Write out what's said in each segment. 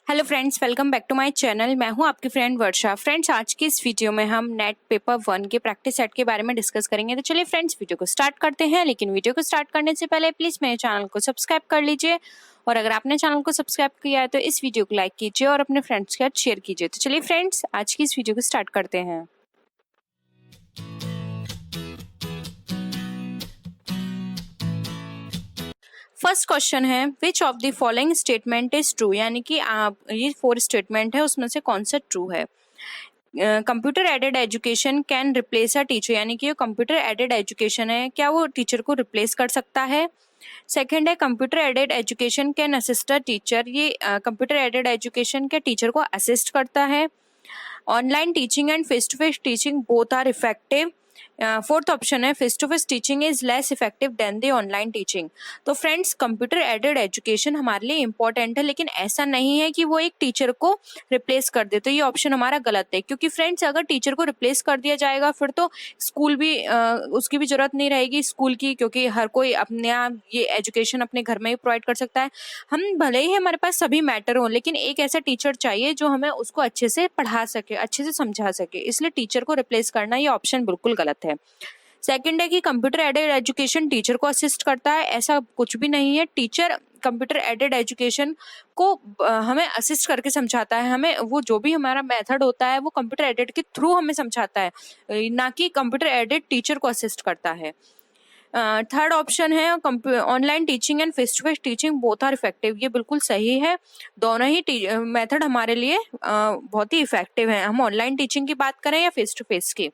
Hello friends, welcome back to my channel. मैं हूं आपकी फ्रेंड वर्षा। फ्रेंड्स, आज की इस वीडियो में हम नेट पेपर 1 के प्रैक्टिस सेट के बारे में डिस्कस करेंगे। तो चलिए फ्रेंड्स, वीडियो को स्टार्ट करते हैं। लेकिन वीडियो को स्टार्ट करने से पहले प्लीज़ मेरे चैनल को सब्सक्राइब कर लीजिए, और अगर आपने चैनल को सब्सक्राइब किया है तो इस वीडियो को लाइक कीजिए और अपने फ्रेंड्स के साथ शेयर कीजिए। तो चलिए फ्रेंड्स, आज की इस वीडियो को स्टार्ट करते हैं। फर्स्ट क्वेश्चन है, विच of the following statement is true, यानी कि आप ये 4 स्टेटमेंट है, उसमें से कौन सा ट्रू है। Computer aided education can replace a teacher, यानी कि कंप्यूटर एडेड एजुकेशन है, क्या वो टीचर को रिप्लेस कर सकता है। सेकंड है, computer aided education can assist a teacher, ये कंप्यूटर एडेड एजुकेशन क्या टीचर को असिस्ट करता है। Online teaching and face to face teaching both are effective. Fourth option है, face to face teaching is less effective than the online teaching. तो friends, computer aided education हमारे लिए important है, लेकिन ऐसा नहीं है कि वो एक टीचर को रिप्लेस कर दे। तो ये ऑप्शन हमारा गलत है, क्योंकि फ्रेंड्स अगर टीचर को रिप्लेस कर दिया जाएगा फिर तो स्कूल भी उसकी भी जरूरत नहीं रहेगी स्कूल की, क्योंकि हर कोई अपने आप ये एजुकेशन अपने घर में ही प्रोवाइड कर सकता है। हम भले ही हमारे पास सभी मैटर हो, लेकिन एक ऐसा टीचर चाहिए जो हमें उसको अच्छे से पढ़ा सके, अच्छे से समझा सके, इसलिए टीचर को रिप्लेस करना ये ऑप्शन बिल्कुल गलत है। सेकंड है कि कंप्यूटर एडेड एजुकेशन टीचर को असिस्ट करता है, ऐसा कुछ भी नहीं है। टीचर कंप्यूटर एडेड एजुकेशन को हमें असिस्ट करके समझाता है, हमें वो जो भी हमारा मेथड होता है वो कंप्यूटर एडेड के थ्रू हमें समझाता है, ना कि कंप्यूटर एडेड टीचर को असिस्ट करता है। थर्ड ऑप्शन है, online teaching and face to face teaching both are effective, ये बिल्कुल सही है। दोनों ही मेथड हमारे लिए बहुत ही इफेक्टिव है, हम ऑनलाइन टीचिंग की बात करें या फेस टू फेस की।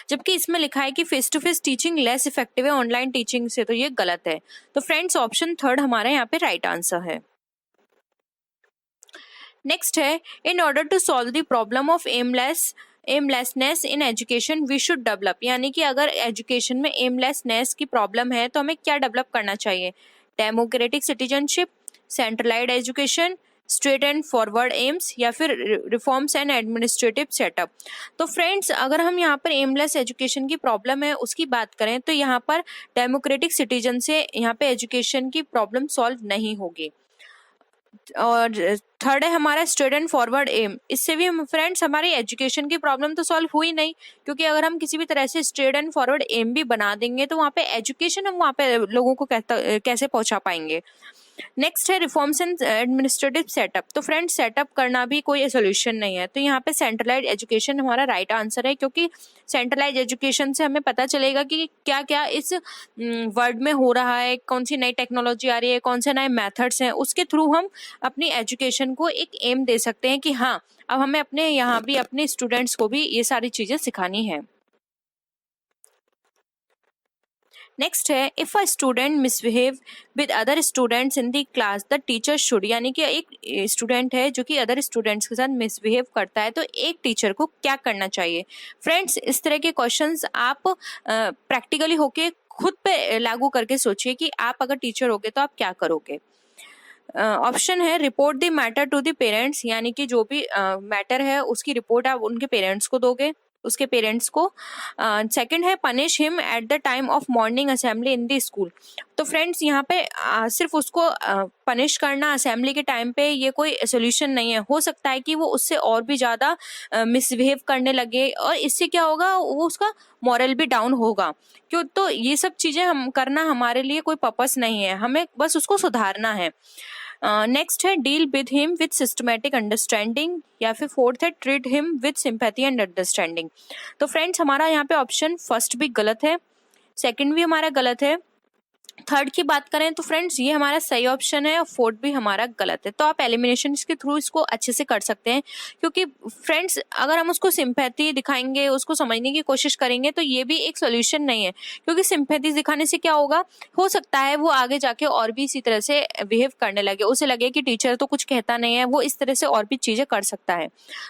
जबकि इसमें लिखा है कि face to face teaching less effective है ऑनलाइन टीचिंग से, तो ये गलत है। तो फ्रेंड्स, ऑप्शन थर्ड हमारा यहाँ पे राइट आंसर है। नेक्स्ट है, in order to solve the problem of aimlessness in education we should develop, यानी कि अगर एजुकेशन में एमलेसनेस की प्रॉब्लम है तो हमें क्या डेवलप करना चाहिए। Democratic citizenship, centralised education, straight and forward AIIMS, या फिर रिफॉर्म्स एंड एडमिनिस्ट्रेटिव सेटअप। तो फ्रेंड्स, अगर हम यहाँ पर एमलेस एजुकेशन की प्रॉब्लम है उसकी बात करें तो यहाँ पर डेमोक्रेटिक सिटीजन से यहाँ पे एजुकेशन की प्रॉब्लम सॉल्व नहीं होगी। और थर्ड है हमारा स्टूडेंट फॉरवर्ड एम, इससे भी हम फ्रेंड्स हमारी एजुकेशन की प्रॉब्लम तो सॉल्व हुई नहीं, क्योंकि अगर हम किसी भी तरह से स्टूडेंट फॉरवर्ड एम भी बना देंगे तो वहाँ पे एजुकेशन हम वहाँ पे लोगों को कैसे पहुँचा पाएंगे। नेक्स्ट है रिफॉर्म्स एंड एडमिनिस्ट्रेटिव सेटअप। तो फ्रेंड्स, सेटअप करना भी कोई सोल्यूशन नहीं है, तो यहाँ पे सेंट्रलाइज्ड एजुकेशन हमारा राइट आंसर है, क्योंकि सेंट्रलाइज्ड एजुकेशन से हमें पता चलेगा कि क्या क्या इस वर्ल्ड में हो रहा है, कौन सी नई टेक्नोलॉजी आ रही है, कौन से नए मेथड्स हैं, उसके थ्रू हम अपनी एजुकेशन को एक एम दे सकते हैं कि हाँ, अब हमें अपने यहाँ भी अपने स्टूडेंट्स को भी ये सारी चीजें सिखानी है। नेक्स्ट है, if a student misbehave with other students in the class the teacher should, यानी कि एक स्टूडेंट है जो कि अदर स्टूडेंट्स के साथ मिसबिहेव करता है तो एक टीचर को क्या करना चाहिए। फ्रेंड्स, इस तरह के क्वेश्चंस आप प्रैक्टिकली होके खुद पे लागू करके सोचिए कि आप अगर टीचर होगे तो आप क्या करोगे। ऑप्शन है, report the matter to the parents, यानी कि जो भी मैटर है उसकी रिपोर्ट आप उनके पेरेंट्स को दोगे, उसके पेरेंट्स को। सेकंड है, punish him at the time of morning assembly in the school. तो फ्रेंड्स, यहाँ पे सिर्फ उसको पनिश करना असेंबली के टाइम पे ये कोई सोल्यूशन नहीं है, हो सकता है कि वो उससे और भी ज़्यादा मिसबिहेव करने लगे, और इससे क्या होगा, वो उसका मॉरल भी डाउन होगा। क्यों, तो ये सब चीज़ें हम करना हमारे लिए कोई पर्पस नहीं है, हमें बस उसको सुधारना है। नेक्स्ट है, deal with him with systematic understanding, या फिर फोर्थ है, treat him with sympathy and understanding. तो फ्रेंड्स, हमारा यहाँ पे ऑप्शन फर्स्ट भी गलत है, सेकंड भी हमारा गलत है, थर्ड की बात करें तो फ्रेंड्स ये हमारा सही ऑप्शन है, और फोर्थ भी हमारा गलत है। तो आप एलिमिनेशन के थ्रू इसको अच्छे से कर सकते हैं, क्योंकि फ्रेंड्स अगर हम उसको सिंपैथी दिखाएंगे, उसको समझने की कोशिश करेंगे, तो ये भी एक सोल्यूशन नहीं है, क्योंकि सिंपैथी दिखाने से क्या होगा, हो सकता है वो आगे जाके और भी इसी तरह से बिहेव करने लगे, उसे लगे कि टीचर तो कुछ कहता नहीं है, वो इस तरह से और भी चीजें कर सकता है।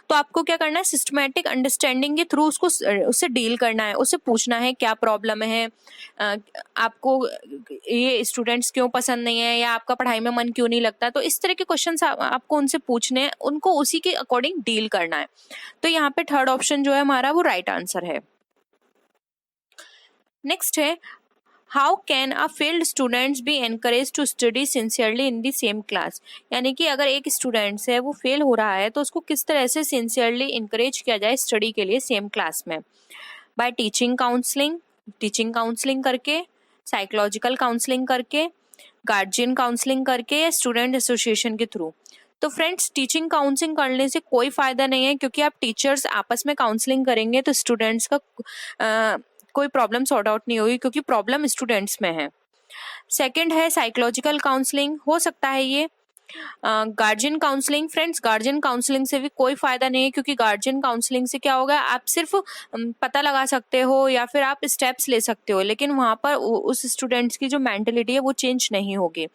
तो आपको क्या करना है, सिस्टमैटिक अंडरस्टैंडिंग के थ्रू उसको उससे डील करना है, उससे पूछना है क्या प्रॉब्लम है, आपको ये स्टूडेंट्स क्यों पसंद नहीं है, या आपका पढ़ाई में मन क्यों नहीं लगता। तो इस तरह के क्वेश्चंस आपको उनसे पूछने हैं, उनको उसी के अकॉर्डिंग डील करना है। तो यहाँ पे थर्ड ऑप्शन जो है हमारा वो राइट आंसर है। नेक्स्ट है, how can a failed students be encourage to study sincerely in the same class, यानी कि अगर एक स्टूडेंट्स है वो फेल हो रहा है तो उसको किस तरह से सिंसियरली इनकरेज किया जाए स्टडी के लिए सेम क्लास में। बाय टीचिंग काउंसलिंग करके, साइकोलॉजिकल काउंसलिंग करके, गार्जियन काउंसलिंग करके, या स्टूडेंट एसोसिएशन के थ्रू। तो फ्रेंड्स, टीचिंग काउंसलिंग करने से कोई फायदा नहीं है, क्योंकि आप टीचर्स आपस में काउंसलिंग करेंगे तो स्टूडेंट्स का कोई प्रॉब्लम सॉर्ट आउट नहीं होगी, क्योंकि प्रॉब्लम स्टूडेंट्स में है। सेकंड है साइकोलॉजिकल काउंसलिंग, हो सकता है ये। Guardian counselling, friends guardian counselling से भी कोई फायदा नहीं है, क्योंकि गार्जियन काउंसलिंग से क्या होगा, आप सिर्फ पता लगा सकते हो या फिर आप स्टेप्स ले सकते हो, लेकिन वहां पर उस स्टूडेंट्स की जो मेंटेलिटी है वो चेंज नहीं होगी।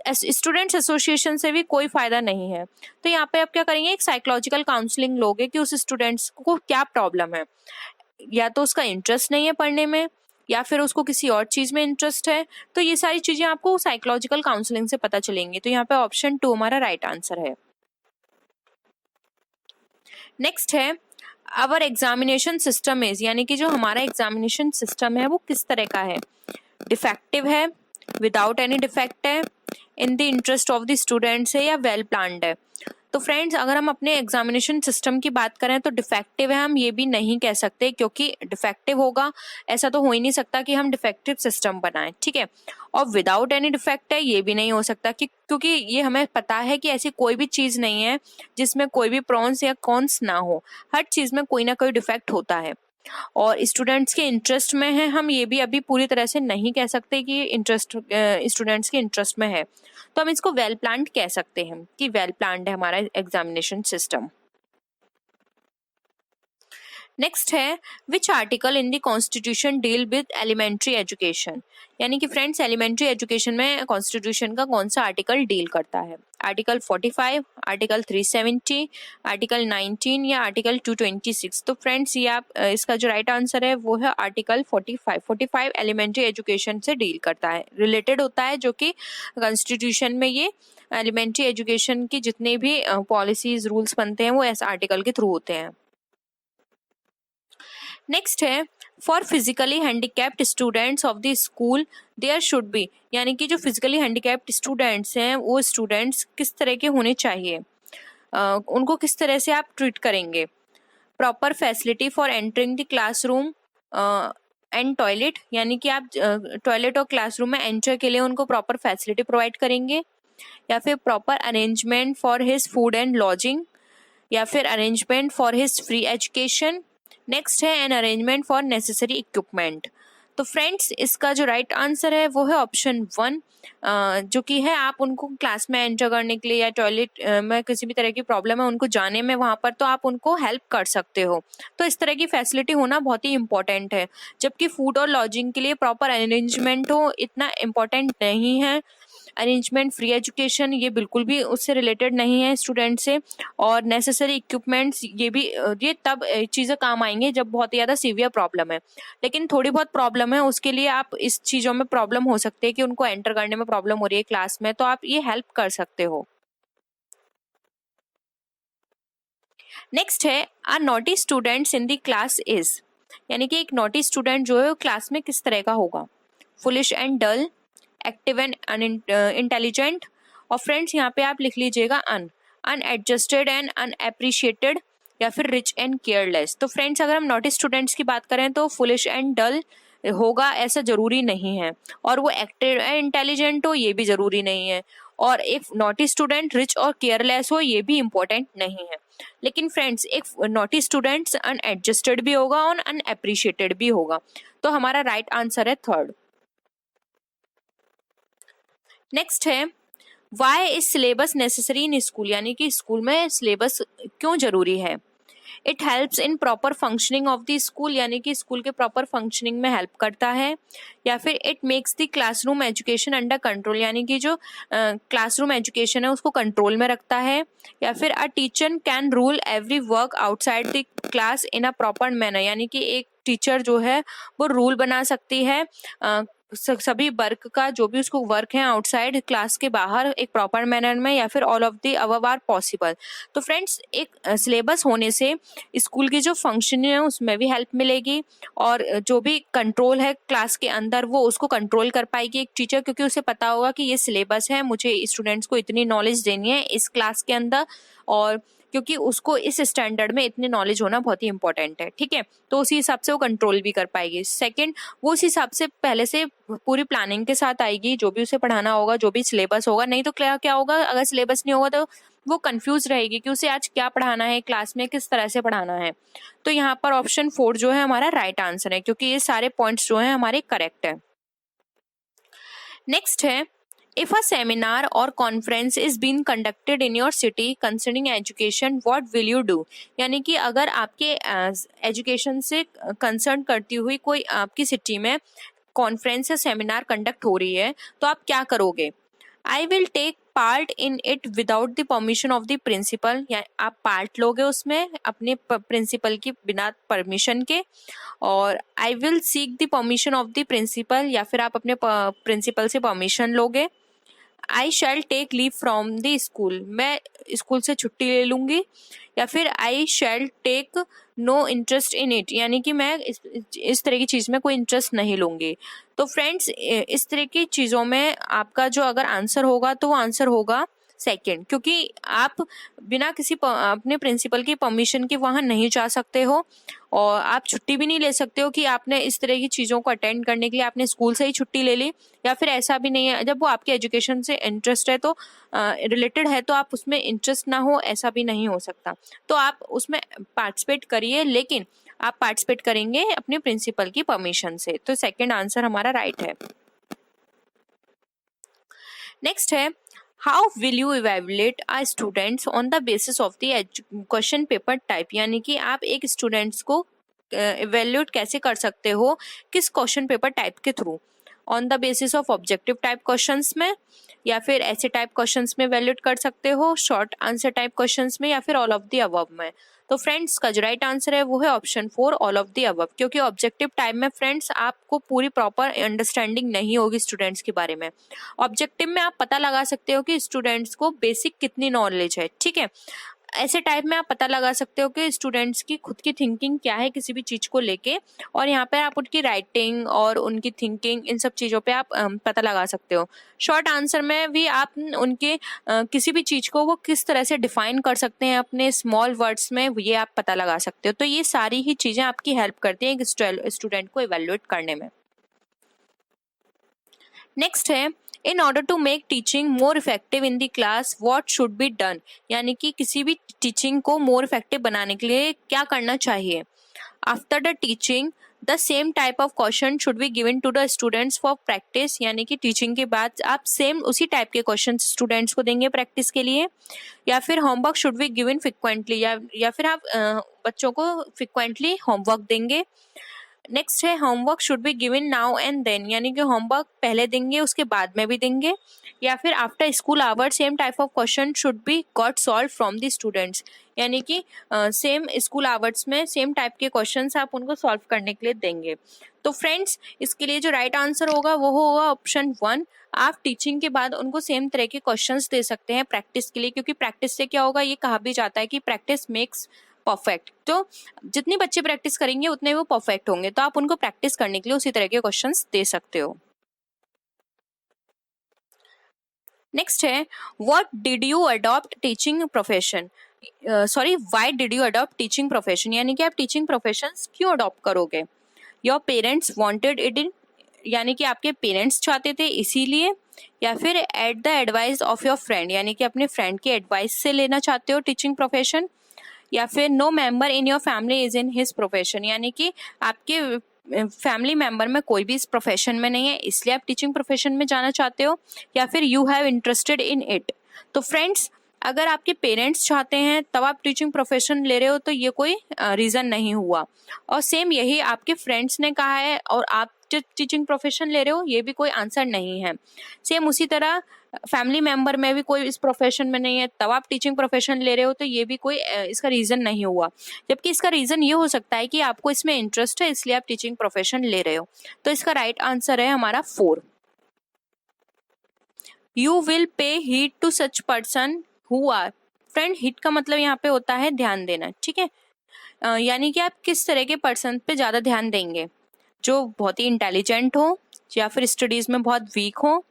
स्टूडेंट्स एसोसिएशन से भी कोई फायदा नहीं है। तो यहाँ पे आप क्या करेंगे, एक साइकोलॉजिकल काउंसलिंग लोगे कि उस स्टूडेंट्स को क्या प्रॉब्लम है, या तो उसका इंटरेस्ट नहीं है पढ़ने में, या फिर उसको किसी और चीज में इंटरेस्ट है। तो ये सारी चीजें आपको साइकोलॉजिकल काउंसलिंग से पता चलेंगी। तो यहाँ पे ऑप्शन 2 हमारा राइट आंसर है। नेक्स्ट है आवर एग्जामिनेशन सिस्टम इज, यानी कि जो हमारा एग्जामिनेशन सिस्टम है वो किस तरह का है, डिफेक्टिव है, विदाउट एनी डिफेक्ट है, in the interest of the students है, या वेल प्लान्ड है। तो फ्रेंड्स, अगर हम अपने एग्जामिनेशन सिस्टम की बात करें तो डिफेक्टिव है हम ये भी नहीं कह सकते, क्योंकि डिफेक्टिव होगा ऐसा तो हो ही नहीं सकता कि हम डिफेक्टिव सिस्टम बनाएं, ठीक है। और विदाउट एनी डिफेक्ट है ये भी नहीं हो सकता, क्योंकि ये हमें पता है कि ऐसी कोई भी चीज नहीं है जिसमें कोई भी प्रोन्स या कॉन्स ना हो, हर चीज में कोई ना कोई डिफेक्ट होता है। और स्टूडेंट्स के इंटरेस्ट में है हम ये भी अभी पूरी तरह से नहीं कह सकते कि इंटरेस्ट स्टूडेंट्स के इंटरेस्ट में है। तो हम इसको वेल प्लान्ड कह सकते हैं कि वेल प्लान्ड है हमारा एग्जामिनेशन सिस्टम। नेक्स्ट है which article in the constitution deal with elementary education, यानी कि फ्रेंड्स एलिमेंट्री एजुकेशन में कॉन्स्टिट्यूशन का कौन सा आर्टिकल डील करता है। आर्टिकल 45, आर्टिकल 370, आर्टिकल 19 या आर्टिकल 226। तो फ्रेंड्स ये आप इसका जो राइट आंसर है वो है आर्टिकल 45 एलिमेंट्री एजुकेशन से डील करता है, रिलेटेड होता है, जो कि कॉन्स्टिट्यूशन में ये एलिमेंट्री एजुकेशन की जितने भी पॉलिसीज रूल्स बनते हैं वो इस आर्टिकल के थ्रू होते हैं। नेक्स्ट है for physically handicapped students of the school there should be, यानी कि जो फिजिकली हैंडीकैप्ड स्टूडेंट्स हैं वो स्टूडेंट्स किस तरह के होने चाहिए, उनको किस तरह से आप ट्रीट करेंगे। Proper facility for entering the classroom and toilet, यानी कि आप टॉयलेट और क्लासरूम में एंटर के लिए उनको प्रॉपर फैसिलिटी प्रोवाइड करेंगे, या फिर proper arrangement for his food and lodging, या फिर arrangement for his free education. Next है an arrangement for necessary equipment. तो फ्रेंड्स इसका जो राइट आंसर है वो है ऑप्शन 1, जो कि है आप उनको क्लास में एंटर करने के लिए या टॉयलेट में किसी भी तरह की प्रॉब्लम है उनको जाने में वहां पर, तो आप उनको हेल्प कर सकते हो। तो इस तरह की फैसिलिटी होना बहुत ही इंपॉर्टेंट है, जबकि फूड और लॉजिंग के लिए प्रॉपर अरेंजमेंट हो इतना इम्पोर्टेंट नहीं है। अरेंजमेंट, फ्री एजुकेशन ये बिल्कुल भी उससे रिलेटेड नहीं है स्टूडेंट से। और नेसेसरी इक्विपमेंट्स ये भी ये तब चीज़ें काम आएंगे जब बहुत ज़्यादा सीवियर प्रॉब्लम है, लेकिन थोड़ी बहुत प्रॉब्लम है उसके लिए आप इस चीज़ों में प्रॉब्लम हो सकते हैं कि उनको एंटर करने में प्रॉब्लम हो रही है क्लास में, तो आप ये हेल्प कर सकते हो। नेक्स्ट है a naughty students in the class is, यानी कि एक नॉटी स्टूडेंट जो है वो क्लास में किस तरह का होगा, foolish and dull, active and intelligent, और फ्रेंड्स यहाँ पे आप लिख लीजिएगा अनएडजस्टेड एंड अनएप्रिशिएटेड, या फिर रिच एंड केयरलेस। तो फ्रेंड्स अगर हम नॉटी स्टूडेंट्स की बात करें तो फुलिश एंड डल होगा ऐसा जरूरी नहीं है, और वो एक्टिव एंड इंटेलिजेंट हो ये भी जरूरी नहीं है, और एक नॉटी स्टूडेंट रिच और केयरलेस हो ये भी इम्पोर्टेंट नहीं है। लेकिन फ्रेंड्स एक नॉटी स्टूडेंट अनएडजस्टेड भी होगा और अनएप्रिशिएटेड भी होगा। तो हमारा राइट आंसर है 3rd। नेक्स्ट है why is syllabus necessary in school, यानी कि स्कूल में सिलेबस क्यों जरूरी है। It helps in proper functioning of the school, यानी कि स्कूल के प्रॉपर फंक्शनिंग में हेल्प करता है, या फिर it makes the classroom education under control, यानी कि जो क्लासरूम एजुकेशन है उसको कंट्रोल में रखता है, या फिर a teacher can rule every work outside the class in a proper manner, यानी कि एक टीचर जो है वो रूल बना सकती है सभी वर्क का जो भी उसको वर्क है आउटसाइड क्लास के बाहर एक प्रॉपर मैनर में, या फिर all of the above are possible. तो फ्रेंड्स, एक सिलेबस होने से स्कूल की जो फंक्शन है उसमें भी हेल्प मिलेगी, और जो भी कंट्रोल है क्लास के अंदर वो उसको कंट्रोल कर पाएगी एक टीचर, क्योंकि उसे पता होगा कि ये सिलेबस है, मुझे स्टूडेंट्स को इतनी नॉलेज देनी है इस क्लास के अंदर, और क्योंकि उसको इस स्टैंडर्ड में इतनी नॉलेज होना बहुत ही इंपॉर्टेंट है। ठीक है, तो उसी हिसाब से वो कंट्रोल भी कर पाएगी। सेकंड, वो उस हिसाब से पहले से पूरी प्लानिंग के साथ आएगी, जो भी उसे पढ़ाना होगा, जो भी सिलेबस होगा। नहीं तो क्या क्या होगा, अगर सिलेबस नहीं होगा तो वो कंफ्यूज रहेगी कि उसे आज क्या पढ़ाना है, क्लास में किस तरह से पढ़ाना है। तो यहाँ पर ऑप्शन 4 जो है हमारा राइट आंसर है, क्योंकि ये सारे पॉइंट्स जो है हमारे करेक्ट है। नेक्स्ट है, इफ अ सेमिनार और conference is been conducted in your city concerning education, what will you do. यानी कि अगर आपके एजुकेशन से कंसर्न करती हुई कोई आपकी सिटी में कॉन्फ्रेंस या सेमिनार कंडक्ट हो रही है, तो आप क्या करोगे। I will take part in it without the permission of the principal, या आप पार्ट लोगे उसमें अपने प्रिंसिपल की बिना परमिशन के। और I will seek the permission of the principal, या फिर आप अपने प्रिंसिपल से परमिशन लोगे। I shall take leave from the school, मैं स्कूल से छुट्टी ले लूंगी। या फिर I shall take no interest in it, यानी कि मैं इस तरह की चीज़ में कोई इंटरेस्ट नहीं लूंगी। तो फ्रेंड्स, इस तरह की चीज़ों में आपका जो अगर आंसर होगा तो वो आंसर होगा सेकंड, क्योंकि आप बिना किसी अपने प्रिंसिपल की परमिशन के वहाँ नहीं जा सकते हो, और आप छुट्टी भी नहीं ले सकते हो कि आपने इस तरह की चीज़ों को अटेंड करने के लिए आपने स्कूल से ही छुट्टी ले ली। या फिर ऐसा भी नहीं है, जब वो आपके एजुकेशन से इंटरेस्ट है तो रिलेटेड है तो आप उसमें इंटरेस्ट ना हो, ऐसा भी नहीं हो सकता। तो आप उसमें पार्टिसिपेट करिए, लेकिन आप पार्टिसिपेट करेंगे अपने प्रिंसिपल की परमिशन से। तो सेकंड आंसर हमारा राइट है। नेक्स्ट है, how will you evaluate a students on the basis of the question paper type, यानी कि आप एक स्टूडेंट्स को इवेल्युएट कैसे कर सकते हो, किस क्वेश्चन पेपर टाइप के through. On the basis of objective type questions में, या फिर ऐसे टाइप क्वेश्चंस में इवेल्युएट कर सकते हो, शॉर्ट आंसर टाइप क्वेश्चंस में, या फिर ऑल ऑफ द अबव में। तो फ्रेंड्स, का जो राइट आंसर है वो है option 4 all of the above, क्योंकि ऑब्जेक्टिव टाइप में फ्रेंड्स आपको पूरी प्रॉपर अंडरस्टैंडिंग नहीं होगी स्टूडेंट्स के बारे में। ऑब्जेक्टिव में आप पता लगा सकते हो कि स्टूडेंट्स को बेसिक कितनी नॉलेज है। ठीक है, ऐसे टाइप में आप पता लगा सकते हो कि स्टूडेंट्स की खुद की थिंकिंग क्या है किसी भी चीज को लेके, और यहाँ पे आप उनकी राइटिंग और उनकी थिंकिंग, इन सब चीजों पे आप पता लगा सकते हो। शॉर्ट आंसर में भी आप उनके किसी भी चीज को वो किस तरह से डिफाइन कर सकते हैं अपने स्मॉल वर्ड्स में, ये आप पता लगा सकते हो। तो ये सारी ही चीजें आपकी हेल्प करती हैं एक स्टूडेंट को इवेल्युएट करने में। नेक्स्ट है, in order to make teaching more effective in the class what should be done, यानी कि किसी भी टीचिंग को मोर इफेक्टिव बनाने के लिए क्या करना चाहिए। After the teaching the same type of question should be given to the students for practice, यानी कि टीचिंग के बाद आप सेम उसी टाइप के क्वेश्चन स्टूडेंट्स को देंगे प्रैक्टिस के लिए। या फिर homework should be given frequently, या फिर आप बच्चों को फ्रिक्वेंटली होमवर्क देंगे। नेक्स्ट है, homework should be given now and then, यानी कि होमवर्क पहले देंगे उसके बाद में भी देंगे। या फिर after school hour same type of question should be got solve from the students, यानी कि सेम स्कूल आवर्स में सेम टाइप के क्वेश्चंस आप उनको सॉल्व करने के लिए देंगे। तो फ्रेंड्स, इसके लिए जो राइट आंसर होगा वो होगा ऑप्शन 1। आप टीचिंग के बाद उनको सेम तरह के क्वेश्चंस दे सकते हैं प्रैक्टिस के लिए, क्योंकि प्रैक्टिस से क्या होगा, ये कहा भी जाता है कि प्रैक्टिस मेक्स परफेक्ट। तो जितनी बच्चे प्रैक्टिस करेंगे उतने वो परफेक्ट होंगे, तो आप उनको प्रैक्टिस करने के लिए उसी तरह के क्वेश्चंस दे सकते हो। नेक्स्ट है, what did you adopt teaching profession, why did you adopt teaching profession, यानी कि आप टीचिंग प्रोफेशन क्यों अडॉप्ट करोगे। Your parents wanted it in, यानी कि आपके पेरेंट्स चाहते थे इसीलिए। या फिर at the advice of your friend, यानी कि अपने फ्रेंड की एडवाइस से लेना चाहते हो टीचिंग प्रोफेशन। या फिर no member in your family is in his profession, यानी कि आपके फैमिली मेंबर में कोई भी इस प्रोफेशन में नहीं है इसलिए आप टीचिंग प्रोफेशन में जाना चाहते हो। या फिर you have interested in it. तो फ्रेंड्स, अगर आपके पेरेंट्स चाहते हैं तब आप टीचिंग प्रोफेशन ले रहे हो तो ये कोई रीज़न नहीं हुआ, और सेम यही आपके फ्रेंड्स ने कहा है और आप टीचिंग प्रोफेशन ले रहे हो ये भी कोई आंसर नहीं है। सेम उसी तरह फैमिली मेंबर में भी कोई इस प्रोफेशन में नहीं है तब आप टीचिंग प्रोफेशन ले रहे हो, तो ये भी कोई इसका रीज़न नहीं हुआ। जबकि इसका रीज़न ये हो सकता है कि आपको इसमें इंटरेस्ट है, इसलिए आप टीचिंग प्रोफेशन ले रहे हो। तो इसका राइट आंसर है हमारा 4। You will pay heed to such person who are. Friend, heed का मतलब यहाँ पे होता है ध्यान देना, ठीक है। यानी कि आप किस तरह के पर्सन पे ज़्यादा ध्यान देंगे, जो बहुत ही इंटेलिजेंट हो, या फिर स्टडीज़ में बहुत वीक हो,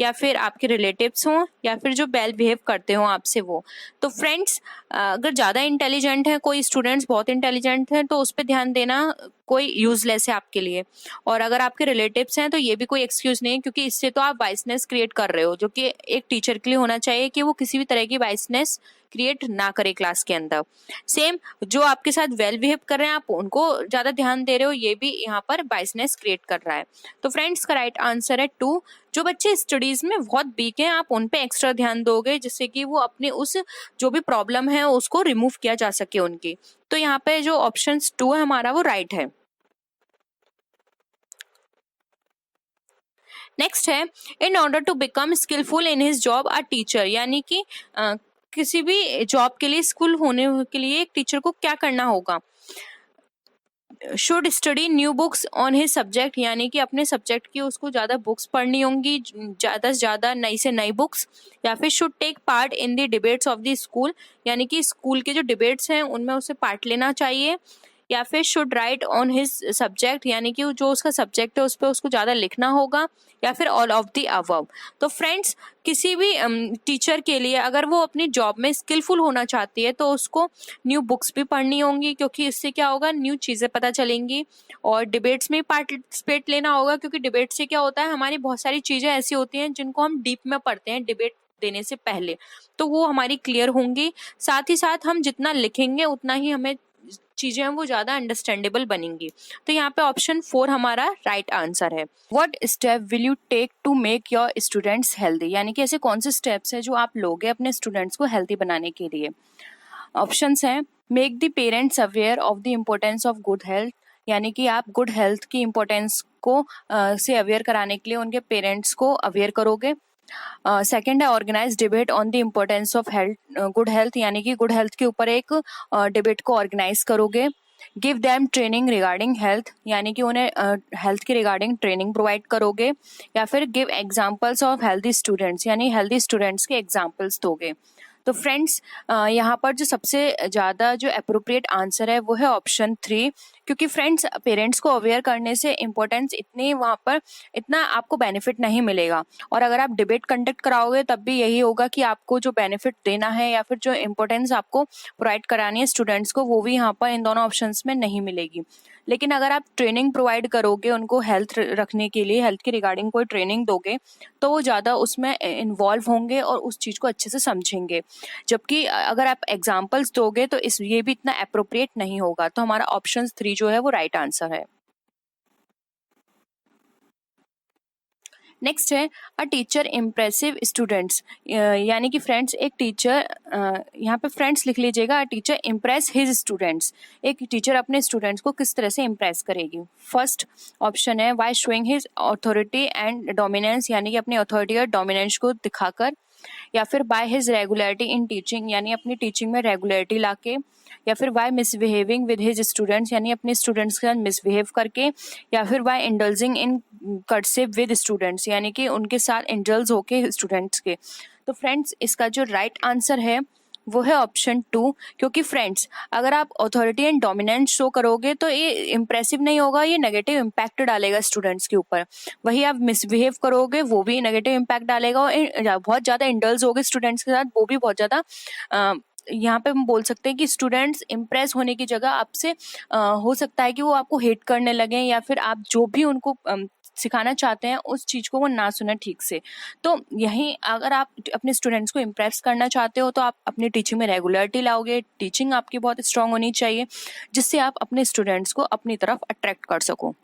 या फिर आपके रिलेटिव्स हों, या फिर जो वेल बिहेव करते हो आपसे वो। तो फ्रेंड्स, अगर ज़्यादा इंटेलिजेंट है कोई स्टूडेंट्स, बहुत इंटेलिजेंट है, तो उस पर ध्यान देना कोई यूजलेस है आपके लिए। और अगर आपके रिलेटिव्स हैं तो ये भी कोई एक्सक्यूज नहीं है, क्योंकि इससे तो आप बाइसनेस क्रिएट कर रहे हो, जो कि एक टीचर के लिए होना चाहिए कि वो किसी भी तरह की बाइसनेस क्रिएट ना करे क्लास के अंदर। सेम जो आपके साथ वेल बिहेव कर रहे हैं, आप उनको ज़्यादा ध्यान दे रहे हो, ये भी यहाँ पर बाइसनेस क्रिएट कर रहा है। तो फ्रेंड्स का राइट आंसर है 2। जो बच्चे स्टडीज में बहुत वीक हैं, आप उन पे एक्स्ट्रा ध्यान दोगे, जिससे कि वो अपने उस जो भी प्रॉब्लम है उसको रिमूव किया जा सके उनकी। तो यहाँ पे जो ऑप्शन 2 है हमारा, वो राइट है। नेक्स्ट है, in order to become skillful in his job a teacher, यानी कि किसी भी जॉब के लिए स्किल होने के लिए एक टीचर को क्या करना होगा। Should study new books on his subject, यानी कि अपने सब्जेक्ट की उसको ज़्यादा बुक्स पढ़नी होंगी, ज़्यादा से ज़्यादा नई से नई बुक्स। या फिर should take part in the debates of the school, यानी कि स्कूल के जो डिबेट्स हैं उनमें उसे पार्ट लेना चाहिए। या फिर should write on his subject, यानी कि जो उसका सब्जेक्ट है उस पर उसको ज़्यादा लिखना होगा। या फिर ऑल ऑफ द अबव। तो फ्रेंड्स, किसी भी टीचर के लिए अगर वो अपनी जॉब में स्किलफुल होना चाहती है तो उसको न्यू बुक्स भी पढ़नी होंगी, क्योंकि इससे क्या होगा, न्यू चीज़ें पता चलेंगी। और डिबेट्स में पार्टिसिपेट लेना होगा, क्योंकि डिबेट से क्या होता है, हमारी बहुत सारी चीज़ें ऐसी होती हैं जिनको हम डीप में पढ़ते हैं डिबेट देने से पहले, तो वो हमारी क्लियर होंगी। साथ ही साथ हम जितना लिखेंगे उतना ही हमें चीज़ें हैं वो ज़्यादा अंडरस्टैंडेबल बनेंगी। तो यहाँ पे ऑप्शन 4 हमारा राइट आंसर है। What step will you take to make your students healthy, यानी कि ऐसे कौन से स्टेप्स हैं जो आप लोगे अपने स्टूडेंट्स को हेल्दी बनाने के लिए। ऑप्शंस हैं, make the parents aware of the importance of good health, यानी कि आप गुड हेल्थ की इम्पोर्टेंस को से अवेयर कराने के लिए उनके पेरेंट्स को अवेयर करोगे। सेकेंड है, organize debate on the importance of health good health, यानी कि गुड हेल्थ के ऊपर एक डिबेट को ऑर्गेनाइज करोगे। Give them training regarding health, यानी कि उन्हें हेल्थ के रिगार्डिंग ट्रेनिंग प्रोवाइड करोगे। या फिर give examples of healthy students, यानी हेल्दी स्टूडेंट्स के एग्जाम्पल्स दोगे। तो फ्रेंड्स, यहाँ पर जो सबसे ज़्यादा जो अप्रोप्रिएट आंसर है वो है ऑप्शन 3, क्योंकि फ्रेंड्स, पेरेंट्स को अवेयर करने से इम्पोर्टेंस इतनी वहाँ पर इतना आपको बेनिफिट नहीं मिलेगा। और अगर आप डिबेट कंडक्ट कराओगे तब भी यही होगा कि आपको जो बेनिफिट देना है या फिर जो इम्पोर्टेंस आपको प्रोवाइड करानी है स्टूडेंट्स को, वो भी यहाँ पर इन दोनों ऑप्शंस में नहीं मिलेगी। लेकिन अगर आप ट्रेनिंग प्रोवाइड करोगे उनको हेल्थ रखने के लिए, हेल्थ के रिगार्डिंग कोई ट्रेनिंग दोगे, तो वो ज़्यादा उसमें इन्वॉल्व होंगे और उस चीज़ को अच्छे से समझेंगे। जबकि अगर आप एग्जाम्पल्स दोगे तो ये भी इतना अप्रोप्रिएट नहीं होगा। तो हमारा ऑप्शन 3 जो है वो राइट आंसर है। नेक्स्ट है, अ टीचर इम्प्रेसिव स्टूडेंट्स, यानी कि फ्रेंड्स एक टीचर, यहाँ पे फ्रेंड्स लिख लीजिएगा, a teacher impress his students, एक टीचर अपने स्टूडेंट्स को किस तरह से इम्प्रेस करेगी। फर्स्ट ऑप्शन है, by showing his authority and dominance, यानी कि अपनी अथॉरिटी और डोमिनेंस को दिखाकर। या फिर by his regularity in teaching, यानी अपनी टीचिंग में रेगुलरिटी लाके। या फिर by misbehaving with his students, यानी अपने स्टूडेंट्स के साथ मिसबिहेव करके। या फिर by indulging in cursive with students, यानी कि उनके साथ इंडल्ज होके स्टूडेंट्स के। तो फ्रेंड्स, इसका जो राइट आंसर है वो है ऑप्शन 2, क्योंकि फ्रेंड्स, अगर आप अथॉरिटी एंड डोमिनेंस शो करोगे तो ये इम्प्रेसिव नहीं होगा, ये नेगेटिव इम्पैक्ट डालेगा स्टूडेंट्स के ऊपर। वही आप मिसबिहेव करोगे वो भी नेगेटिव इम्पैक्ट डालेगा, और बहुत ज़्यादा इंडल्ज होगे स्टूडेंट्स के साथ, वो भी बहुत ज़्यादा यहाँ पे हम बोल सकते हैं कि स्टूडेंट्स इम्प्रेस होने की जगह आपसे हो सकता है कि वो आपको हेट करने लगें, या फिर आप जो भी उनको सिखाना चाहते हैं उस चीज़ को वो ना सुने ठीक से। तो यहीं अगर आप अपने स्टूडेंट्स को इम्प्रेस करना चाहते हो तो आप अपनी टीचिंग में रेगुलरिटी लाओगे, टीचिंग आपकी बहुत स्ट्रांग होनी चाहिए, जिससे आप अपने स्टूडेंट्स को अपनी तरफ अट्रैक्ट कर सको।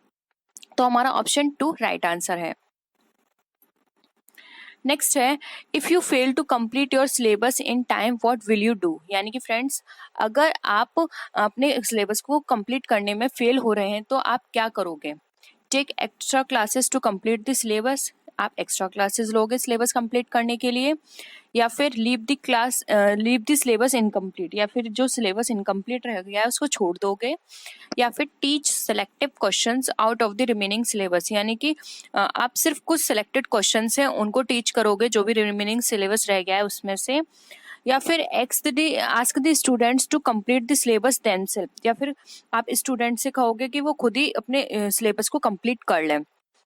तो हमारा ऑप्शन 2 राइट आंसर है। नेक्स्ट है, if you fail to complete your syllabus in time what will you do, यानी कि फ्रेंड्स, अगर आप अपने सिलेबस को कंप्लीट करने में फेल हो रहे हैं तो आप क्या करोगे। Take extra classes to complete the syllabus, आप एक्स्ट्रा क्लासेस लोगे सिलेबस कंप्लीट करने के लिए, या फिर लीव द सिलेबस इनकम्प्लीट, या फिर जो सिलेबस इनकम्प्लीट रह गया है उसको छोड़ दोगे, या फिर teach selective questions out of the remaining syllabus, यानी कि आप सिर्फ कुछ सेलेक्टेड क्वेश्चंस हैं उनको टीच करोगे जो भी रिमेनिंग सिलेबस रह गया है उसमें से, या फिर ask the students to complete the syllabus themselves, या फिर आप स्टूडेंट से कहोगे कि वो खुद ही अपने सिलेबस को कंप्लीट कर लें।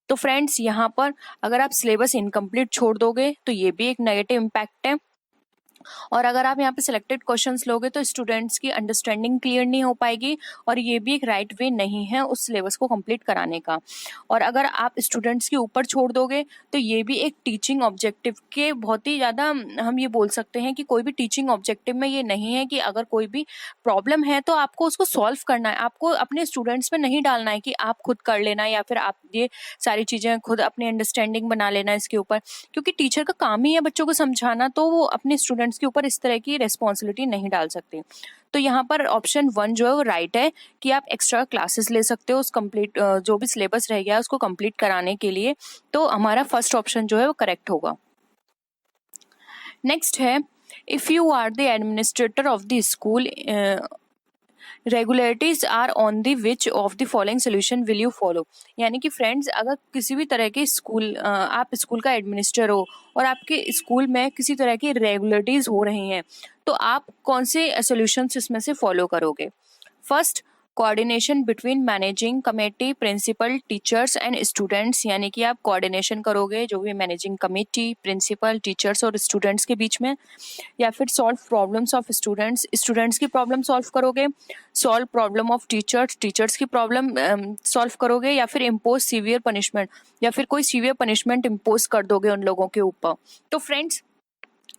तो फ्रेंड्स, यहाँ पर अगर आप सिलेबस इनकम्प्लीट छोड़ दोगे तो ये भी एक नेगेटिव इम्पैक्ट है, और अगर आप यहाँ पे सिलेक्टेड क्वेश्चंस लोगे तो स्टूडेंट्स की अंडरस्टैंडिंग क्लियर नहीं हो पाएगी, और ये भी एक राइट वे नहीं है उस सिलेबस को कंप्लीट कराने का। और अगर आप स्टूडेंट्स के ऊपर छोड़ दोगे तो ये भी एक टीचिंग ऑब्जेक्टिव के बहुत ही ज़्यादा, हम ये बोल सकते हैं कि कोई भी टीचिंग ऑब्जेक्टिव में ये नहीं है कि अगर कोई भी प्रॉब्लम है तो आपको उसको सॉल्व करना है, आपको अपने स्टूडेंट्स में नहीं डालना है कि आप खुद कर लेना या फिर आप ये सारी चीज़ें खुद अपनी अंडरस्टैंडिंग बना लेना इसके ऊपर, क्योंकि टीचर का काम ही है बच्चों को समझाना, तो वो अपने स्टूडेंट्स के ऊपर इस तरह की रिस्पॉन्सिबिलिटी नहीं डाल सकते। तो यहाँ पर ऑप्शन 1 जो है वो राइट है कि आप एक्स्ट्रा क्लासेस ले सकते हो उस कंप्लीट जो भी सिलेबस रह गया है उसको कंप्लीट कराने के लिए। तो हमारा फर्स्ट ऑप्शन जो है वो करेक्ट होगा। नेक्स्ट है, if you are the administrator of the school, regulatories are on the which of the following solution will you follow. यानी कि फ्रेंड्स, अगर किसी भी तरह के स्कूल आप स्कूल का एडमिनिस्टर हो और आपके स्कूल में किसी तरह की रेगुलेटरीज हो रही हैं, तो आप कौन से सोल्यूशंस इसमें से फॉलो करोगे। First, coordination between managing committee, principal, teachers and students, यानी कि आप कोऑर्डिनेशन करोगे जो भी मैनेजिंग कमेटी, प्रिंसिपल, टीचर्स और स्टूडेंट्स के बीच में। या फिर सॉल्व प्रॉब्लम्स ऑफ स्टूडेंट्स की प्रॉब्लम सॉल्व करोगे, सॉल्व प्रॉब्लम ऑफ टीचर्स की प्रॉब्लम सॉल्व करोगे, या फिर इम्पोज सीवियर पनिशमेंट, या फिर कोई सीवियर पनिशमेंट इम्पोज कर दोगे उन लोगों के ऊपर। तो फ्रेंड्स,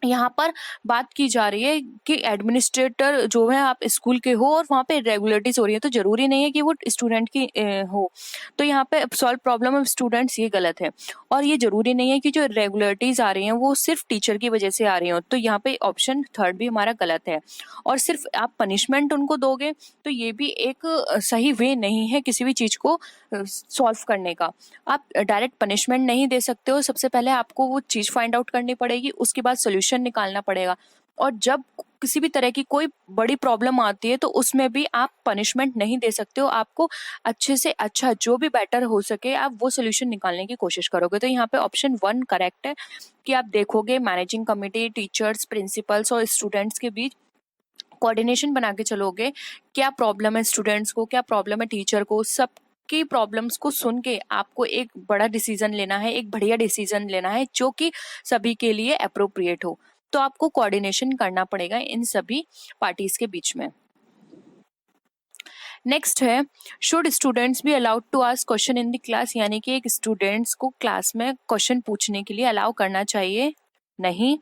यहाँ पर बात की जा रही है कि एडमिनिस्ट्रेटर जो है आप स्कूल के हो और वहाँ पे रेगुलरिटीज हो रही है, तो जरूरी नहीं है कि वो स्टूडेंट की हो। तो यहाँ पे सॉल्व प्रॉब्लम ऑफ स्टूडेंट्स ये गलत है, और ये जरूरी नहीं है कि जो रेगुलरिटीज आ रही हैं वो सिर्फ टीचर की वजह से आ रही हो। तो यहाँ पे ऑप्शन 3 भी हमारा गलत है, और सिर्फ आप पनिशमेंट उनको दोगे तो ये भी एक सही वे नहीं है किसी भी चीज को सॉल्व करने का। आप डायरेक्ट पनिशमेंट नहीं दे सकते हो, सबसे पहले आपको वो चीज फाइंड आउट करनी पड़ेगी, उसके बाद सोल्यूशन निकालना पड़ेगा। और जब किसी भी तरह की कोई बड़ी प्रॉब्लम आती है तो उसमें भी आप पनिशमेंट नहीं दे सकते हो, आपको अच्छे से अच्छा जो भी बेटर हो सके आप वो सोल्यूशन निकालने की कोशिश करोगे। तो यहाँ पे ऑप्शन 1 करेक्ट है कि आप देखोगे मैनेजिंग कमेटी, टीचर्स, प्रिंसिपल्स और स्टूडेंट्स के बीच कोऑर्डिनेशन बना के चलोगे, क्या प्रॉब्लम है स्टूडेंट्स को, क्या प्रॉब्लम है टीचर को, सब की प्रॉब्लम्स को सुन के आपको एक बड़ा डिसीजन लेना है, एक बढ़िया डिसीजन लेना है जो कि सभी के लिए अप्रोप्रिएट हो। तो आपको कोऑर्डिनेशन करना पड़ेगा इन सभी पार्टीज के बीच में। नेक्स्ट है, should students be allowed to ask question in the class, यानी कि एक स्टूडेंट्स को क्लास में क्वेश्चन पूछने के लिए अलाउ करना चाहिए, नहीं,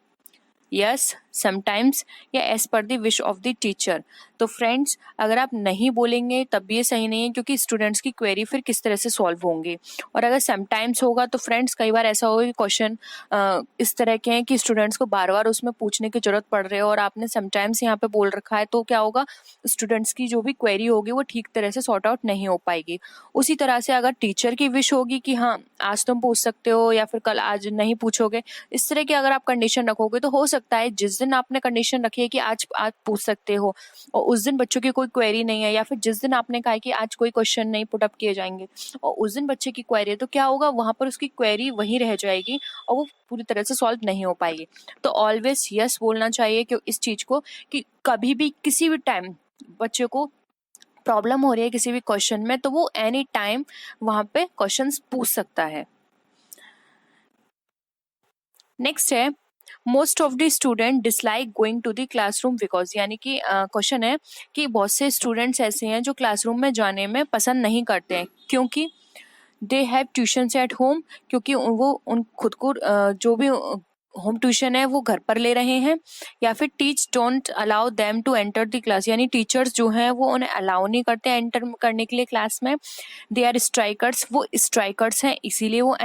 यस, समटाइम्स, या as per the wish of the teacher. तो फ्रेंड्स, अगर आप नहीं बोलेंगे तब भी ये सही नहीं है, क्योंकि स्टूडेंट्स की क्वेरी फिर किस तरह से सॉल्व होंगे। और अगर समटाइम्स होगा तो फ्रेंड्स कई बार ऐसा होगा कि क्वेश्चन इस तरह के हैं कि स्टूडेंट्स को बार बार उसमें पूछने की जरूरत पड़ रही है, और आपने समटाइम्स यहाँ पे बोल रखा है, तो क्या होगा, स्टूडेंट्स की जो भी क्वेरी होगी वो ठीक तरह से सॉर्ट आउट नहीं हो पाएगी। उसी तरह से अगर टीचर की विश होगी कि हाँ आज तुम पूछ सकते हो या फिर कल आज नहीं पूछोगे, इस तरह की अगर आप कंडीशन रखोगे तो हो सकता है जिस दिन आपने कंडीशन रखी है कि आज पूछ सकते हो और उस दिन बच्चों की कोई क्वेरी नहीं है, या फिर जिस दिन आपने कहा है कि आज कोई क्वेश्चन नहीं पुट अप किए जाएंगे और उस दिन बच्चे की क्वेरी है, तो क्या होगा, वहां पर उसकी क्वेरी वहीं रह जाएगी और वो पूरी तरह से सॉल्व नहीं हो पाएगी। तो ऑलवेज यस बोलना चाहिए कि इस चीज को, कि कभी भी किसी भी टाइम बच्चे को प्रॉब्लम हो रही है किसी भी क्वेश्चन में तो वो एनी टाइम वहां पे क्वेश्चंस पूछ सकता है। नेक्स्ट है, most of the student dislike going to the classroom because, यानी कि क्वेश्चन है कि बहुत से स्टूडेंट्स ऐसे हैं जो क्लासरूम में जाने में पसंद नहीं करते हैं, क्योंकि they have tuitions at home, क्योंकि वो उन खुद को जो भी होम ट्यूशन है वो घर पर ले रहे हैं, या फिर teach don't allow them to enter the class, यानी टीचर्स जो हैं वो उन्हें अलाउ नहीं करते एंटर करने के लिए क्लास में। दे आर स्ट्राइकर्स, वो स्ट्राइकर्स हैं इसीलिए वो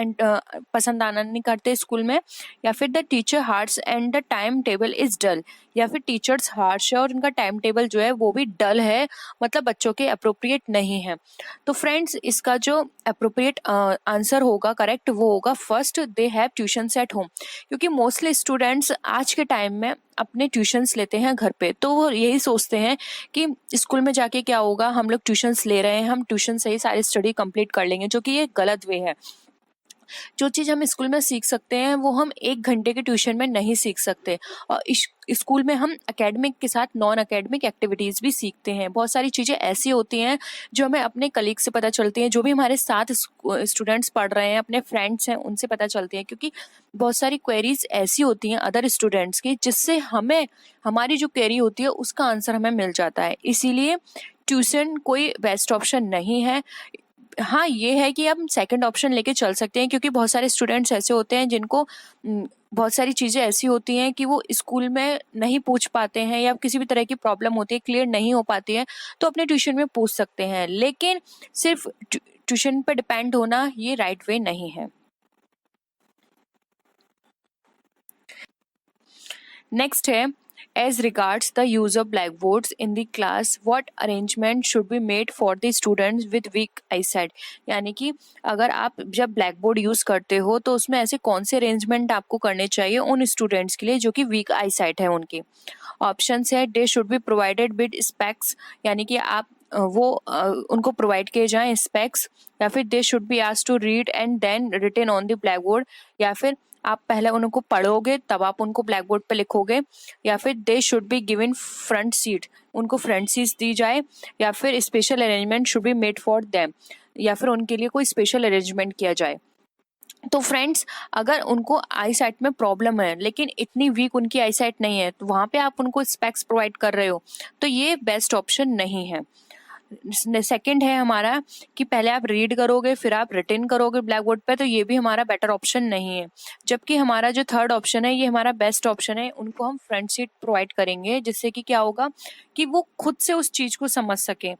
पसंद आना नहीं करते स्कूल में। या फिर the teacher harsh and the time table is dull, या फिर टीचर्स हार्श है और उनका टाइम टेबल जो है वो भी डल है, मतलब बच्चों के अप्रोप्रिएट नहीं है। तो फ्रेंड्स इसका जो अप्रोप्रिएट आंसर होगा करेक्ट वो होगा first, they have tuitions at home, क्योंकि मोस्टली स्टूडेंट्स आज के टाइम में अपने ट्यूशन्स लेते हैं घर पे, तो वो यही सोचते हैं कि स्कूल में जाके क्या होगा, हम लोग ट्यूशन्स ले रहे हैं, हम ट्यूशन से ही सारी स्टडी कंप्लीट कर लेंगे, जो कि ये गलत वे है। जो चीज़ हम स्कूल में सीख सकते हैं वो हम 1 घंटे के ट्यूशन में नहीं सीख सकते, और स्कूल में हम एकेडमिक के साथ नॉन एकेडमिक एक्टिविटीज़ भी सीखते हैं। बहुत सारी चीज़ें ऐसी होती हैं जो हमें अपने कलीग से पता चलती हैं, जो भी हमारे साथ स्टूडेंट्स पढ़ रहे हैं, अपने फ्रेंड्स हैं, उनसे पता चलती हैं, क्योंकि बहुत सारी क्वेरीज ऐसी होती हैं अदर स्टूडेंट्स की जिससे हमें हमारी जो क्वेरी होती है उसका आंसर हमें मिल जाता है। इसीलिए ट्यूशन कोई बेस्ट ऑप्शन नहीं है। हाँ, ये है कि हम सेकंड ऑप्शन लेके चल सकते हैं, क्योंकि बहुत सारे स्टूडेंट्स ऐसे होते हैं जिनको बहुत सारी चीज़ें ऐसी होती हैं कि वो स्कूल में नहीं पूछ पाते हैं, या किसी भी तरह की प्रॉब्लम होती है, क्लियर नहीं हो पाती है, तो अपने ट्यूशन में पूछ सकते हैं। लेकिन सिर्फ ट्यूशन पर डिपेंड होना ये राइट वे नहीं है। नेक्स्ट है, as regards the use of blackboards in the class, what arrangement should be made for the students with weak eyesight, यानी कि अगर आप जब ब्लैक बोर्ड यूज़ करते हो तो उसमें ऐसे कौन से अरेंजमेंट आपको करने चाहिए उन स्टूडेंट्स के लिए जो कि वीक आई साइट है उनकी। ऑप्शंस है, दे should be provided with specs, यानी कि आप उनको प्रोवाइड किए जाएं स्पेक्स, या फिर they should be asked to read and then written on the black board, या फिर आप पहले उनको पढ़ोगे तब आप उनको ब्लैक बोर्ड पे लिखोगे, या फिर they should be given front seat, उनको फ्रंट सीट दी जाए, या फिर special arrangement should be made for them, या फिर उनके लिए कोई स्पेशल अरेंजमेंट किया जाए। तो फ्रेंड्स अगर उनको आई साइट में प्रॉब्लम है लेकिन इतनी वीक उनकी आई साइट नहीं है, तो वहाँ पे आप उनको स्पेक्स प्रोवाइड कर रहे हो, तो ये बेस्ट ऑप्शन नहीं है। सेकंड है हमारा कि पहले आप रीड करोगे फिर आप रिटन करोगे ब्लैक बोर्ड पे, तो ये भी हमारा बेटर ऑप्शन नहीं है। जबकि हमारा जो थर्ड ऑप्शन है ये हमारा बेस्ट ऑप्शन है, उनको हम फ्रंट सीट प्रोवाइड करेंगे, जिससे कि क्या होगा कि वो खुद से उस चीज को समझ सके।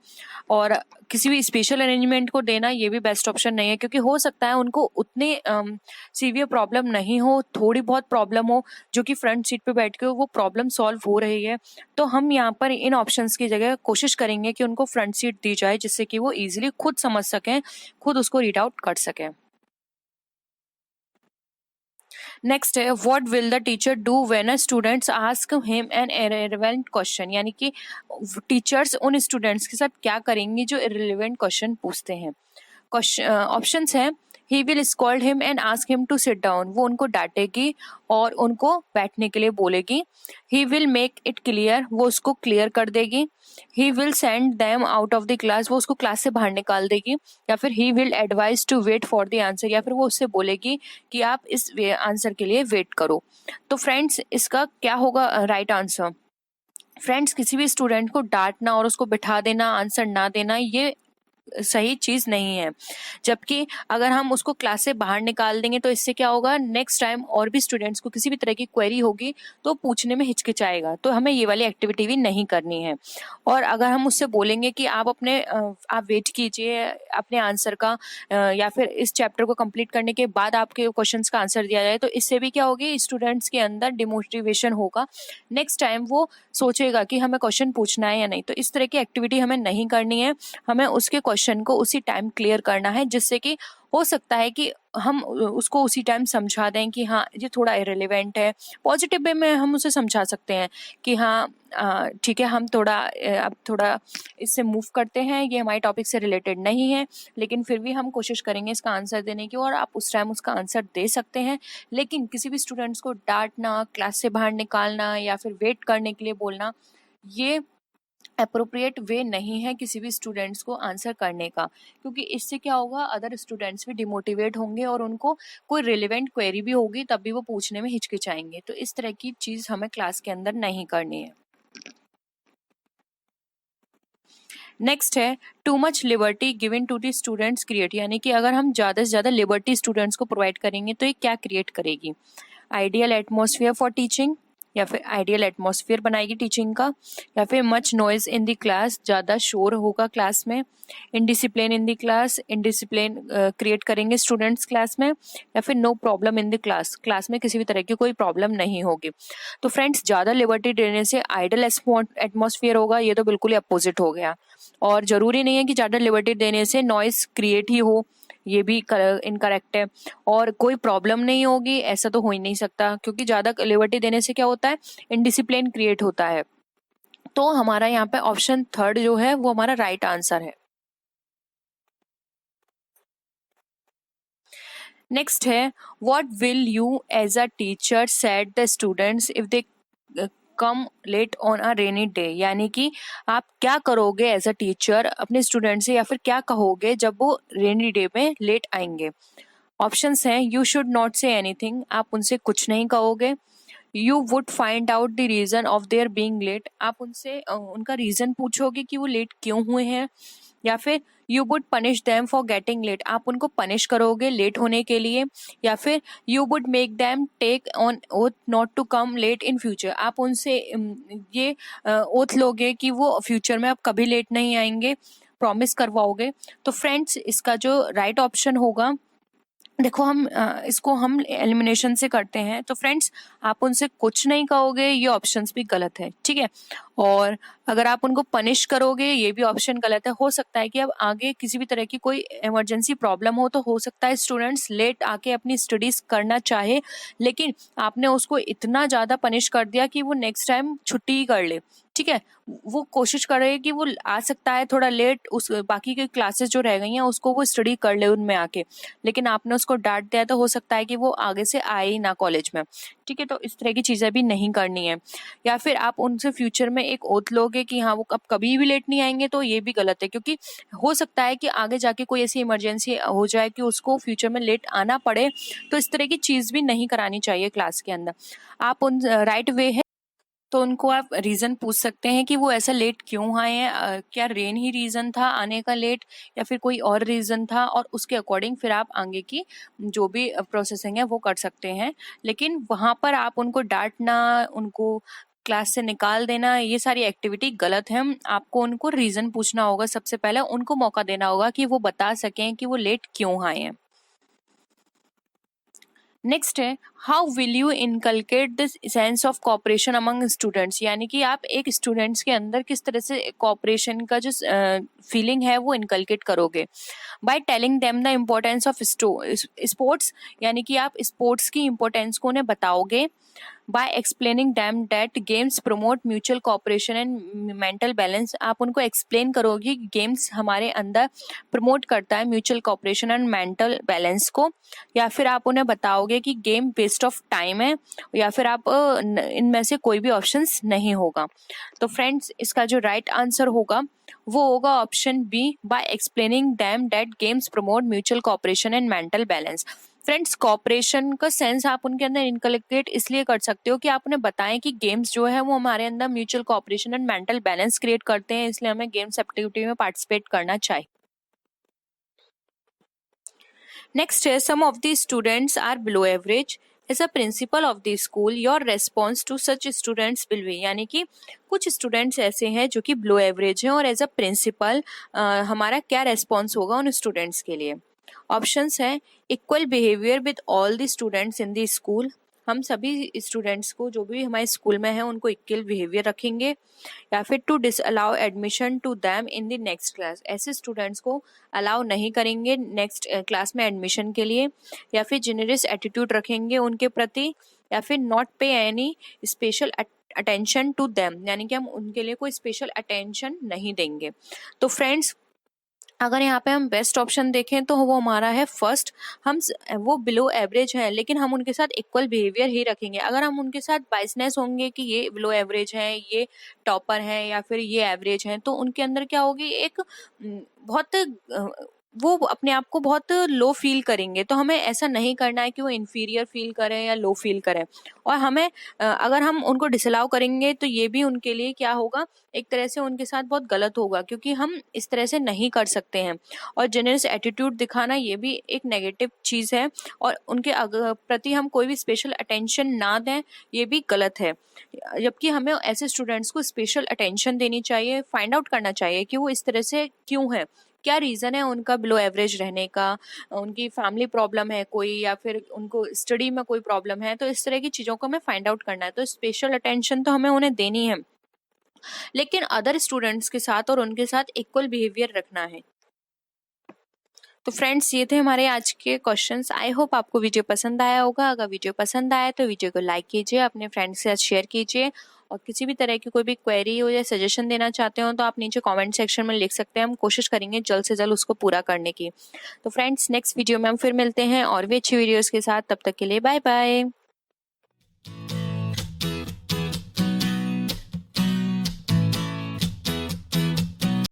और किसी भी स्पेशल अरेंजमेंट को देना ये भी बेस्ट ऑप्शन नहीं है, क्योंकि हो सकता है उनको उतने सीवियर प्रॉब्लम नहीं हो, थोड़ी बहुत प्रॉब्लम हो जो कि फ्रंट सीट पे बैठ के वो प्रॉब्लम सॉल्व हो रही है। तो हम यहाँ पर इन ऑप्शंस की जगह कोशिश करेंगे कि उनको फ्रंट सीट दी जाए, जिससे कि वो इजीली खुद समझ सकें, खुद उसको रीड आउट कर सकें। नेक्स्ट है, what will the teacher do when a students ask him an irrelevant question, यानी कि टीचर्स उन स्टूडेंट्स के साथ क्या करेंगे जो इररिलेवेंट क्वेश्चन पूछते हैं। ऑप्शंस हैं, he will scold him and ask him to sit down, वो उनको डांटेगी और उनको बैठने के लिए बोलेगी। He will make it clear, वो उसको क्लियर कर देगी। He will send them out of the class, वो उसको क्लास से बाहर निकाल देगी। या फिर he will advise to wait for the answer, या फिर वो उससे बोलेगी कि आप इस आंसर के लिए वेट करो। तो फ्रेंड्स इसका क्या होगा राइट आंसर? फ्रेंड्स किसी भी स्टूडेंट को डांटना और उसको बिठा देना, आंसर ना देना, ये सही चीज नहीं है। जबकि अगर हम उसको क्लास से बाहर निकाल देंगे तो इससे क्या होगा, नेक्स्ट टाइम और भी स्टूडेंट्स को किसी भी तरह की क्वेरी होगी तो पूछने में हिचकिचाएगा, तो हमें ये वाली एक्टिविटी भी नहीं करनी है। और अगर हम उससे बोलेंगे कि आप आप वेट कीजिए अपने आंसर का, या फिर इस चैप्टर को कंप्लीट करने के बाद आपके क्वेश्चंस का आंसर दिया जाए, तो इससे भी क्या होगी, स्टूडेंट्स के अंदर डिमोटिवेशन होगा। नेक्स्ट टाइम वो सोचेगा कि हमें क्वेश्चन पूछना है या नहीं। तो इस तरह की एक्टिविटी हमें नहीं करनी है, हमें उसके क्वेश्चन को उसी टाइम क्लियर करना है, जिससे कि हो सकता है कि हम उसको उसी टाइम समझा दें कि हाँ ये थोड़ा इरेलीवेंट है। पॉजिटिव वे में हम उसे समझा सकते हैं कि हाँ ठीक है, हम अब थोड़ा इससे मूव करते हैं, ये हमारे टॉपिक से रिलेटेड नहीं है, लेकिन फिर भी हम कोशिश करेंगे इसका आंसर देने की, और आप उस टाइम उसका आंसर दे सकते हैं। लेकिन किसी भी स्टूडेंट्स को डांटना, क्लास से बाहर निकालना या फिर वेट करने के लिए बोलना, ये अप्रोप्रिएट वे नहीं है किसी भी स्टूडेंट्स को आंसर करने का, क्योंकि इससे क्या होगा, अदर स्टूडेंट्स भी डिमोटिवेट होंगे और उनको कोई रिलेवेंट क्वेरी भी होगी तब भी वो पूछने में हिचकिचाएंगे। तो इस तरह की चीज हमें क्लास के अंदर नहीं करनी है। नेक्स्ट है, too much liberty given to the students create, यानी कि अगर हम ज़्यादा से ज़्यादा लिबर्टी स्टूडेंट्स को प्रोवाइड करेंगे तो ये क्या क्रिएट करेगी। आइडियल एटमॉस्फेयर फॉर टीचिंग, या फिर आइडियल एटमॉस्फेयर बनाएगी टीचिंग का, या फिर much noise in the class, ज़्यादा शोर होगा क्लास में, indiscipline in the class, indiscipline create करेंगे स्टूडेंट्स क्लास में, या फिर no problem in the class, class में किसी भी तरह की कोई प्रॉब्लम नहीं होगी। तो फ्रेंड्स, ज़्यादा लिबर्टी देने से आइडियल एटमॉस्फेयर होगा, ये तो बिल्कुल ही अपोजिट हो गया। और ज़रूरी नहीं है कि ज़्यादा लिबर्टी देने से नॉइस क्रिएट ही हो, ये भी इनकरेक्ट है। और कोई प्रॉब्लम नहीं होगी, ऐसा तो हो ही नहीं सकता, क्योंकि ज़्यादा लिबर्टी देने से क्या होता है, इनडिसिप्लिन क्रिएट होता है। तो हमारा यहाँ पे ऑप्शन थर्ड जो है वो हमारा राइट आंसर है। नेक्स्ट है, what will you as a teacher set the students if they come late on a rainy day, यानी कि आप क्या करोगे एज अ टीचर अपने स्टूडेंट से, या फिर क्या कहोगे जब वो रेनी डे में लेट आएंगे। ऑप्शंस हैं, you should not say anything, आप उनसे कुछ नहीं कहोगे। You would find out the reason of their being late, आप उनसे उनका रीजन पूछोगे कि वो लेट क्यों हुए हैं। या फिर you would punish them for getting late, आप उनको पनिश करोगे लेट होने के लिए। या फिर you would make them take on oath not to come late in future, आप उनसे ये ओथ लोगे कि वो फ्यूचर में अब कभी लेट नहीं आएंगे, प्रॉमिस करवाओगे। तो फ्रेंड्स, इसका जो राइट ऑप्शन होगा, देखो हम इसको हम एलिमिनेशन से करते हैं। तो फ्रेंड्स, आप उनसे कुछ नहीं कहोगे, ये ऑप्शंस भी गलत है, ठीक है। और अगर आप उनको पनिश करोगे, ये भी ऑप्शन गलत है। हो सकता है कि अब आगे किसी भी तरह की कोई इमरजेंसी प्रॉब्लम हो, तो हो सकता है स्टूडेंट्स लेट आके अपनी स्टडीज करना चाहे, लेकिन आपने उसको इतना ज़्यादा पनिश कर दिया कि वो नेक्स्ट टाइम छुट्टी ही कर ले, ठीक है। वो कोशिश करे कि वो आ सकता है थोड़ा लेट, उस बाकी की क्लासेस जो रह गई हैं उसको वो स्टडी कर ले उनमें आके, लेकिन आपने उसको डांट दिया तो हो सकता है कि वो आगे से आए ही ना कॉलेज में, ठीक है। तो इस तरह की चीज़ें भी नहीं करनी है। या फिर आप उनसे फ्यूचर में एक ओथ लोगे कि हाँ वो अब कभी भी लेट नहीं आएंगे, तो ये भी गलत है, क्योंकि हो सकता है कि आगे जाके कोई ऐसी इमरजेंसी हो जाए कि उसको फ्यूचर में लेट आना पड़े। तो इस तरह की चीज़ भी नहीं करानी चाहिए क्लास के अंदर। आप उन राइट वे है तो उनको आप रीज़न पूछ सकते हैं कि वो ऐसा लेट क्यों आए हैं, क्या रेन ही रीज़न था आने का लेट, या फिर कोई और रीज़न था, और उसके अकॉर्डिंग फिर आप आगे की जो भी प्रोसेसिंग है वो कर सकते हैं। लेकिन वहाँ पर आप उनको डांटना, उनको क्लास से निकाल देना, ये सारी एक्टिविटी गलत है। आपको उनको रीज़न पूछना होगा, सबसे पहले उनको मौका देना होगा कि वो बता सकें कि वो लेट क्यों आए हैं। नेक्स्ट है, how will you inculcate this sense of corporation among students, यानी कि आप एक स्टूडेंट्स के अंदर किस तरह से कॉपरेशन का जो फीलिंग है वो इनकलकेट करोगे। By telling them the importance of sports, यानी कि आप स्पोर्ट्स की इम्पोर्टेंस को उन्हें बताओगे। Bye explaining them that games promote mutual cooperation and mental balance, आप उनको एक्सप्लेन करोगे कि गेम्स हमारे अंदर प्रमोट करता है mutual cooperation and mental balance को। या फिर आप उन्हें बताओगे कि गेम वेस्ट ऑफ टाइम है, या फिर आप इनमें से कोई भी ऑप्शंस नहीं होगा। तो फ्रेंड्स, इसका जो राइट आंसर होगा वो होगा option B, by explaining them that games promote mutual cooperation and mental balance. Friends, cooperation का सेंस आप उनके अंदर इनकलकेट इसलिए कर सकते हो कि आप उन्हें बताएं कि गेम्स जो है वो हमारे अंदर mutual cooperation and mental balance create करते हैं, इसलिए हमें गेम्स एक्टिविटी में पार्टिसिपेट करना चाहिए। Next is, some of the students are below average. As a principal of the school, your response to such students will be, यानी कि कुछ स्टूडेंट्स ऐसे हैं जो कि बिलो एवरेज हैं, और एज अ प्रिंसिपल हमारा क्या रेस्पॉन्स होगा उन स्टूडेंट्स के लिए। ऑप्शंस हैं, equal behaviour with all the students in the school, हम सभी स्टूडेंट्स को जो भी हमारे स्कूल में है उनको इक्वल बिहेवियर रखेंगे। या फिर to disallow admission to them in the next class, ऐसे स्टूडेंट्स को अलाउ नहीं करेंगे नेक्स्ट क्लास में एडमिशन के लिए। या फिर जेनरस एटीट्यूड रखेंगे उनके प्रति। या फिर not pay any special attention to them, यानी कि हम उनके लिए कोई स्पेशल अटेंशन नहीं देंगे। तो फ्रेंड्स, अगर यहाँ पे हम बेस्ट ऑप्शन देखें तो वो हमारा है फर्स्ट, वो बिलो एवरेज है लेकिन हम उनके साथ इक्वल बिहेवियर ही रखेंगे। अगर हम उनके साथ बाइसनेस होंगे कि ये बिलो एवरेज है, ये टॉपर है, या फिर ये एवरेज है, तो उनके अंदर क्या होगी, एक बहुत वो अपने आप को बहुत लो फील करेंगे। तो हमें ऐसा नहीं करना है कि वो इन्फीरियर फील करें या लो फील करें। और हमें अगर हम उनको डिसअलाउ करेंगे तो ये भी उनके लिए क्या होगा, एक तरह से उनके साथ बहुत गलत होगा, क्योंकि हम इस तरह से नहीं कर सकते हैं। और जेनरस एटीट्यूड दिखाना ये भी एक नेगेटिव चीज़ है, और उनके प्रति हम कोई भी स्पेशल अटेंशन ना दें, ये भी गलत है। जबकि हमें ऐसे स्टूडेंट्स को स्पेशल अटेंशन देनी चाहिए, फाइंड आउट करना चाहिए कि वो इस तरह से क्यों है, क्या रीज़न है उनका बिलो एवरेज रहने का, उनकी फैमिली प्रॉब्लम है कोई, या फिर उनको स्टडी में कोई प्रॉब्लम है। तो इस तरह की चीज़ों को हमें फाइंड आउट करना है। तो स्पेशल अटेंशन तो हमें उन्हें देनी है, लेकिन अदर स्टूडेंट्स के साथ और उनके साथ इक्वल बिहेवियर रखना है। तो फ्रेंड्स, ये थे हमारे आज के क्वेश्चंस। आई होप आपको वीडियो पसंद आया होगा। अगर वीडियो पसंद आया तो वीडियो को लाइक कीजिए, अपने फ्रेंड्स के साथ शेयर कीजिए, और किसी भी तरह की कोई भी क्वेरी हो या सजेशन देना चाहते हो तो आप नीचे कमेंट सेक्शन में लिख सकते हैं। हम कोशिश करेंगे जल्द से जल्द उसको पूरा करने की। तो फ्रेंड्स, नेक्स्ट वीडियो में हम फिर मिलते हैं और भी अच्छी वीडियोज़ के साथ। तब तक के लिए बाय बाय।